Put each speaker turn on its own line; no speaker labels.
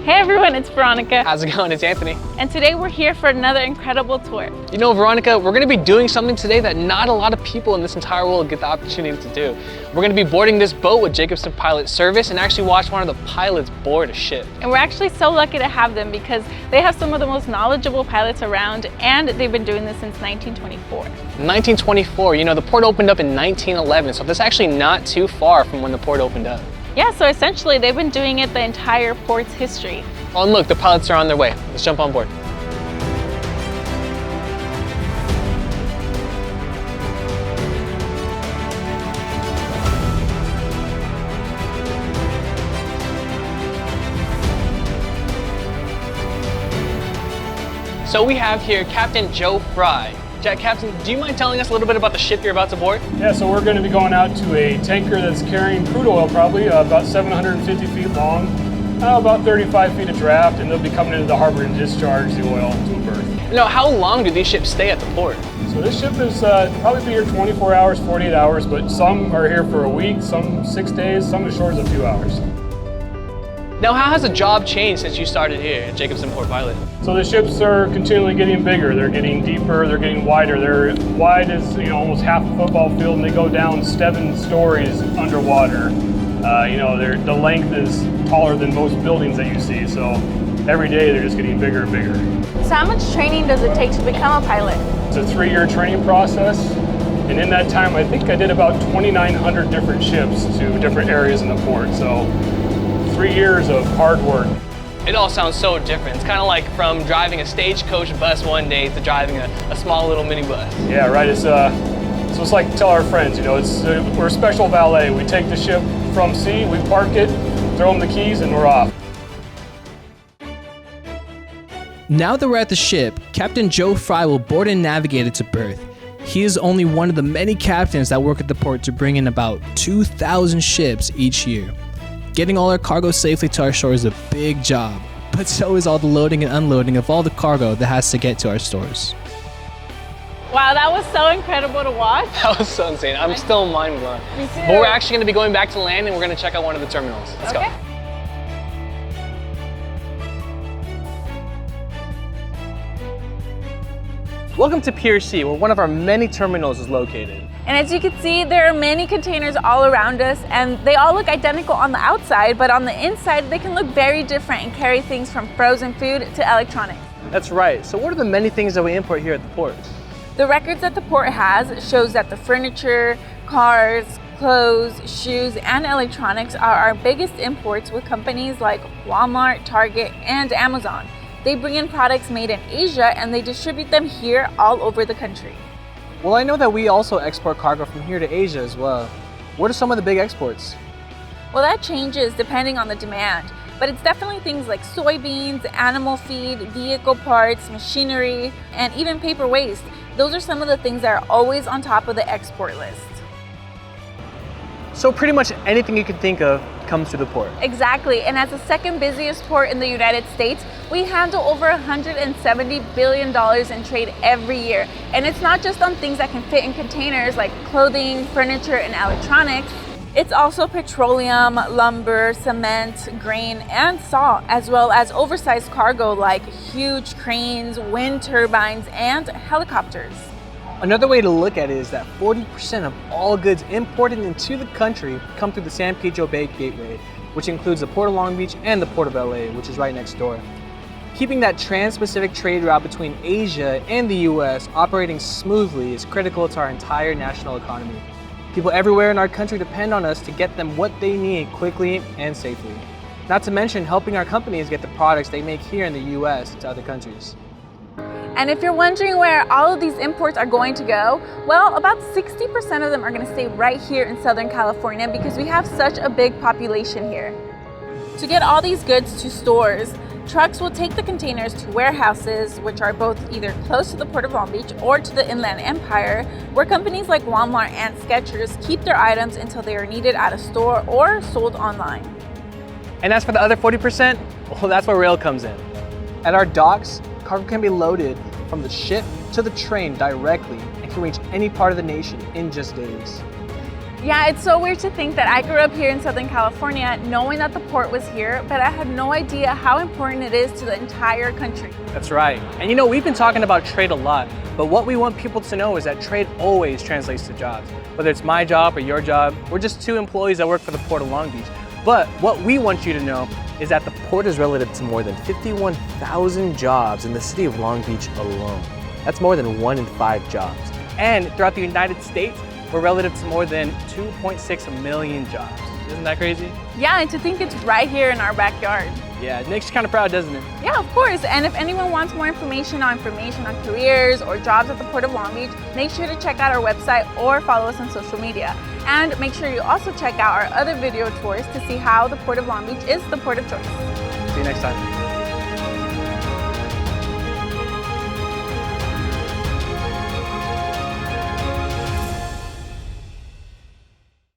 Hey everyone, it's Veronica.
How's it going? It's Anthony.
And today we're here for another incredible tour.
You know, Veronica, we're going to be doing something today that not a lot of people in this entire world get the opportunity to do. We're going to be boarding this boat with Jacobsen Pilot Service and actually watch one of the pilots board a ship.
And we're actually so lucky to have them because they have some of the most knowledgeable pilots around, and they've been doing this since 1924.
1924, you know, the port opened up in 1911, so that's actually not too far from when the port opened up.
Yeah, so essentially they've been doing it the entire port's history.
Oh, and look, the pilots are on their way. Let's jump on board. So we have here Captain Joe Fry. Captain, do you mind telling us a little bit about the ship you're about to board?
Yeah, so we're going to be going out to a tanker that's carrying crude oil, probably about 750 feet long, about 35 feet of draft, and they'll be coming into the harbor and discharge the oil to a berth.
Now, how long do these ships stay at the port?
So this ship is probably be here 24 hours, 48 hours, but some are here for a week, some 6 days, some as short as a few hours.
Now, how has the job changed since you started here at Jacobsen Port Pilot?
So the ships are continually getting bigger. They're getting deeper, they're getting wider. They're wide as almost half a football field, and they go down 7 stories underwater. The length is taller than most buildings that you see, so every day they're just getting bigger and bigger.
So how much training does it take to become a pilot?
It's a 3-year training process, and in that time I think I did about 2,900 different ships to different areas in the port. So 3 years of hard work.
It all sounds so different. It's kind of like from driving a stagecoach bus one day to driving a small little minibus.
Yeah, right. So it's like tell our friends, we're a special valet. We take the ship from sea, we park it, throw them the keys, and we're off.
Now that we're at the ship, Captain Joe Fry will board and navigate it to berth. He is only one of the many captains that work at the port to bring in about 2,000 ships each year. Getting all our cargo safely to our shore is a big job, but so is all the loading and unloading of all the cargo that has to get to our stores.
Wow, that was so incredible to watch.
That was so insane. I'm still mind blown.
Me too.
But we're actually going to be going back to land and we're going to check out one of the terminals. Let's go. Welcome to Pier C, where one of our many terminals is located.
And as you can see, there are many containers all around us, and they all look identical on the outside, but on the inside, they can look very different and carry things from frozen food to electronics.
That's right. So what are the many things that we import here at the port?
The records that the port has shows that the furniture, cars, clothes, shoes, and electronics are our biggest imports, with companies like Walmart, Target, and Amazon. They bring in products made in Asia and they distribute them here all over the country.
Well, I know that we also export cargo from here to Asia as well. What are some of the big exports?
Well, that changes depending on the demand, but it's definitely things like soybeans, animal feed, vehicle parts, machinery, and even paper waste. Those are some of the things that are always on top of the export list.
So pretty much anything you can think of comes through the port.
Exactly, and as the second busiest port in the United States, we handle over $170 billion in trade every year. And it's not just on things that can fit in containers like clothing, furniture, and electronics. It's also petroleum, lumber, cement, grain, and salt, as well as oversized cargo like huge cranes, wind turbines, and helicopters.
Another way to look at it is that 40% of all goods imported into the country come through the San Pedro Bay Gateway, which includes the Port of Long Beach and the Port of LA, which is right next door. Keeping that trans-Pacific trade route between Asia and the US operating smoothly is critical to our entire national economy. People everywhere in our country depend on us to get them what they need quickly and safely. Not to mention helping our companies get the products they make here in the US to other countries.
And if you're wondering where all of these imports are going to go, well, about 60% of them are going to stay right here in Southern California because we have such a big population here. To get all these goods to stores, trucks will take the containers to warehouses, which are both either close to the Port of Long Beach or to the Inland Empire, where companies like Walmart and Skechers keep their items until they are needed at a store or sold online.
And as for the other 40%, well, that's where rail comes in. At our docks, cargo can be loaded from the ship to the train directly and can reach any part of the nation in just days.
Yeah, it's so weird to think that I grew up here in Southern California knowing that the port was here, but I had no idea how important it is to the entire country.
That's right. And you know, we've been talking about trade a lot, but what we want people to know is that trade always translates to jobs. Whether it's my job or your job, we're just two employees that work for the Port of Long Beach. But what we want you to know is that the port is relative to more than 51,000 jobs in the city of Long Beach alone. That's more than 1 in 5 jobs. And throughout the United States, we're relative to more than 2.6 million jobs. Isn't that crazy?
Yeah, and to think it's right here in our backyard.
Yeah, it makes you kind of proud, doesn't it?
Yeah, of course. And if anyone wants more information on careers or jobs at the Port of Long Beach, make sure to check out our website or follow us on social media. And make sure you also check out our other video tours to see how the Port of Long Beach is the port of choice.
See you next time.